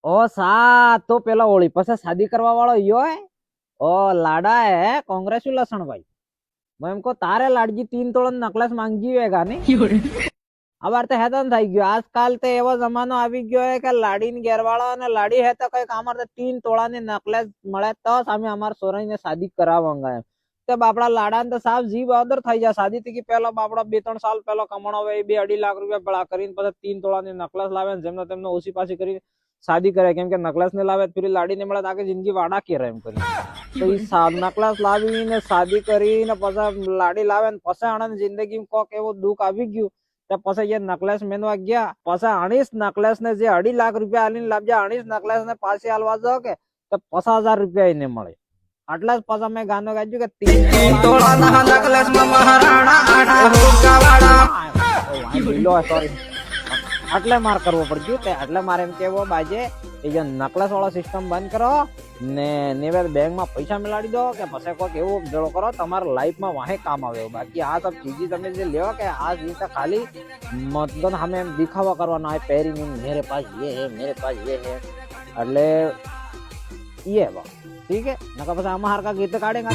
ओ सा तो पेला होली पसे शादी करवा वालो यो है। ओ लाडा है, कांग्रेचुलेशन भाई। मैं हमको तारे लाडजी 3 तोड़ा नकलेस मांगी वेगा नहीं। अब अर्थ है तो થઈ ગયો આજકાલ તો એવો જમાનો આવી ગયો है કે લાડીને ઘેરવાળા અને લાડી હે તો કઈક અમારે 3 તોળાની નકલેસ મળે તો સામે અમારા સોરાઈને શાદી કરાવવાંગા એમ તે બાપડા લાડાને તો સાફ જીવ આદર થઈ જાય શાદી થી પહેલા બાપડા 2-3 સાલ પહેલા કમાણો હોય 2-2.5 લાખ રૂપિયા ભેળા કરીને પછી 3 તોળાની નકલેસ લાવે ને જેમને તેમને ઓછી પાછી કરી शादी करे केम के नकलेस ने लावे फिर लाड़ी ने મળે તાકે જિંદગી વાડા કે રહે એમ કરી તો ઈ નકલેસ લાવીને શાદી કરીને પછી લાડી લાવે ને પછી આણંદ જિંદગીમાં કોક એવો દુઃખ આવી ગયું તો પછી એ નકલેસ મેનવા ગયા પછી 19 નકલેસ ને જે 2.5 લાખ રૂપિયા આલીને લાવજા 19 નકલેસ ને પાછી આલવા જો કે તો 50,000 રૂપિયા એને મળે આટલા જ પછી મેં ગાનો ગાયું કે 3 તોળાના નકલેસ માં મહારાણા આઠા હોકાવાડા સોરી આટલે માર કરવો પડ્યું તે આટલે મારે એમ કેવો બાજે એ જે નકલેસ વાળો સિસ્ટમ બંધ કરો ને નિવેદ બેંક માં પૈસા મિલાડી દો કે પછી કોઈક એવો ભેળો કરો તમારા લાઈફ માં વાહે કામ આવે બાકી આ सब चीजें તમે જે લેવો કે આ ચીજ તો ખાલી મતલબ હમે એમ દિખાવા કરવાનો આ પેરિંગ मेरे पास ये है मेरे पास ये है એટલે ये बा ठीक है नका પછી આમાં હરકા ગીત કાઢેગા